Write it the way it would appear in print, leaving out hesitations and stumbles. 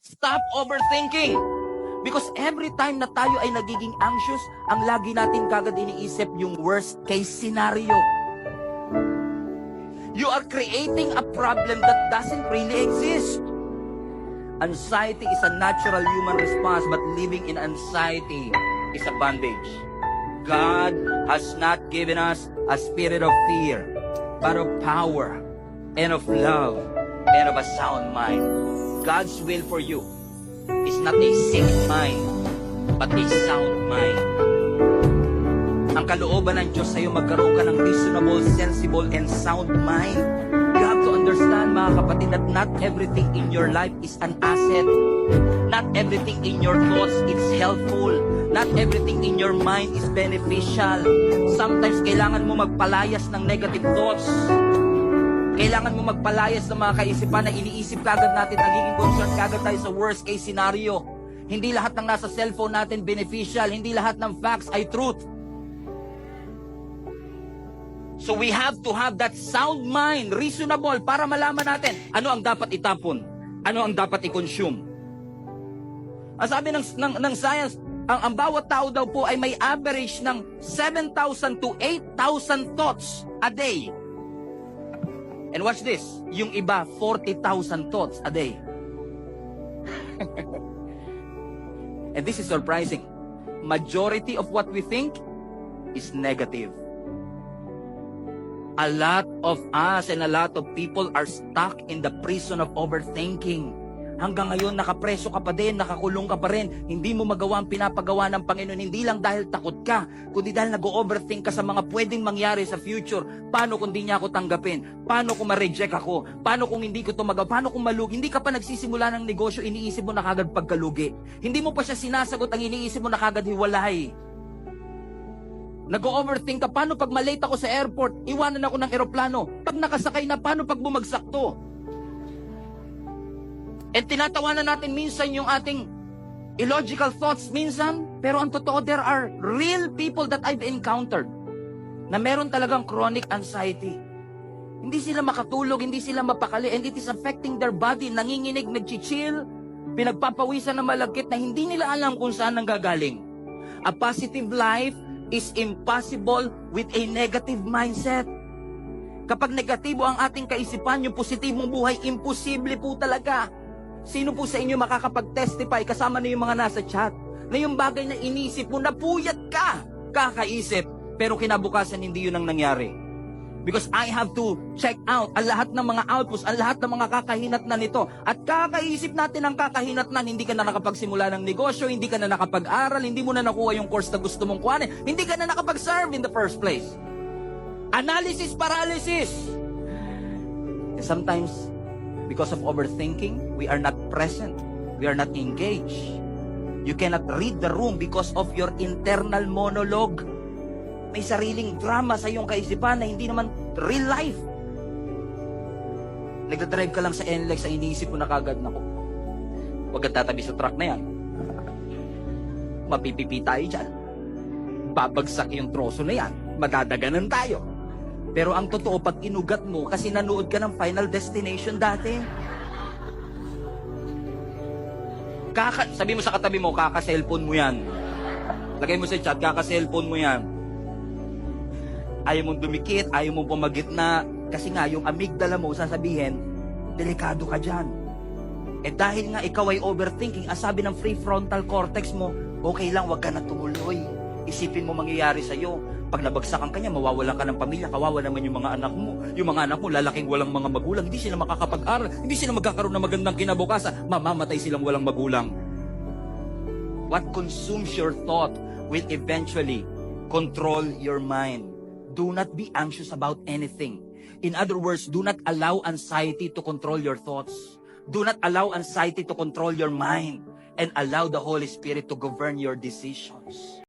Stop overthinking. Because every time na tayo ay nagiging anxious, ang lagi natin kagad iniisip yung worst case scenario. You are creating a problem that doesn't really exist. Anxiety is a natural human response, but living in anxiety is a bondage. God has not given us a spirit of fear, but of power and of love and of a sound mind. God's will for you is not a sick mind, but a sound mind. Ang kalooban ng Diyos sa'yo, magkaroon ka ng reasonable, sensible, and sound mind. You have to understand, mga kapatid, that not everything in your life is an asset. Not everything in your thoughts is helpful. Not everything in your mind is beneficial. Sometimes kailangan mo magpalayas ng negative thoughts. Kailangan mo magpalayas ng mga kaisipan na iniisip kagad natin, nagiging concern kagad tayo sa worst case scenario. Hindi lahat ng nasa cellphone natin beneficial. Hindi lahat ng facts ay truth. So we have to have that sound mind, reasonable, para malaman natin ano ang dapat itapon, ano ang dapat i-consume. Ang sabi ng science, ang bawat tao daw po ay may average ng 7,000 to 8,000 thoughts a day. And watch this, yung iba 40,000 thoughts a day. And this is surprising. Majority of what we think is negative. A lot of us and a lot of people are stuck in the prison of overthinking. Hanggang ngayon, nakapreso ka pa din, nakakulong ka pa rin. Hindi mo magawa ang pinapagawa ng Panginoon, hindi lang dahil takot ka, kundi dahil nag-overthink ka sa mga pwedeng mangyari sa future. Paano kung hindi niya ako tanggapin? Paano kung ma-reject ako? Paano kung hindi ko ito magawa? Paano kung malugi? Hindi ka pa nagsisimula ng negosyo, iniisip mo na kagad pagkalugi. Hindi mo pa siya sinasagot, ang iniisip mo na kagad hiwalay. Nag-overthink ka, paano pag malate ako sa airport, iwanan ako ng eroplano? Pag nakasakay na, paano pag bumagsak to? At tinatawanan natin minsan yung ating illogical thoughts minsan, pero ang totoo, there are real people that I've encountered na meron talagang chronic anxiety. Hindi sila makatulog, hindi sila mapakali, and it is affecting their body. Nanginginig, nagchichill, pinagpapawisan na malagkit na hindi nila alam kung saan nanggagaling. A positive life is impossible with a negative mindset. Kapag negatibo ang ating kaisipan, yung positibong buhay, imposible po talaga. Sino po sa inyo makakapag-testify kasama na yung mga nasa chat na yung bagay na inisip mo, napuyat ka, kakaisip, pero kinabukasan hindi yun ang nangyari? Because I have to check out ang lahat ng mga outputs, ang lahat ng mga kakahinatnan nito. At kakaisip natin ang kakahinatnan, hindi ka na nakapagsimula ng negosyo, hindi ka na nakapag-aral, hindi mo na nakuha yung course na gusto mong kuhanin, hindi ka na nakapag-serve in the first place. Analysis paralysis. And sometimes, because of overthinking, we are not present, we are not engaged. You cannot read the room because of your internal monologue. May sariling drama sa iyong kaisipan na hindi naman real life. Nagdadrive ka lang sa NLEX, ang iniisip mo na kagad, nako, huwag kang tatabi sa truck na yan. Mapipipi tayo dyan. Babagsak yung troso na yan. Madadaganan tayo. Pero ang totoo, pag inugat mo, kasi nanood ka ng Final Destination dati. Sabi mo sa katabi mo, kaka-cellphone mo yan. Lagay mo sa chat, kaka-cellphone mo yan. Ayaw mong dumikit, ayaw mong pumagitna, kasi nga yung amygdala mo sasabihin, delikado ka dyan. Eh dahil nga ikaw ay overthinking, ang sabi ng prefrontal cortex mo, okay lang, wag ka na tumuloy. Isipin mo mangyayari sa'yo. Pag nabagsakan ka niya, mawawalan ka ng pamilya, kawawa naman yung mga anak mo. Yung mga anak mo, lalaking walang mga magulang, hindi sila makakapag-aral, hindi sila magkakaroon ng magandang kinabukasan, mamamatay silang walang magulang. What consumes your thought will eventually control your mind. Do not be anxious about anything. In other words, do not allow anxiety to control your thoughts. Do not allow anxiety to control your mind. And allow the Holy Spirit to govern your decisions.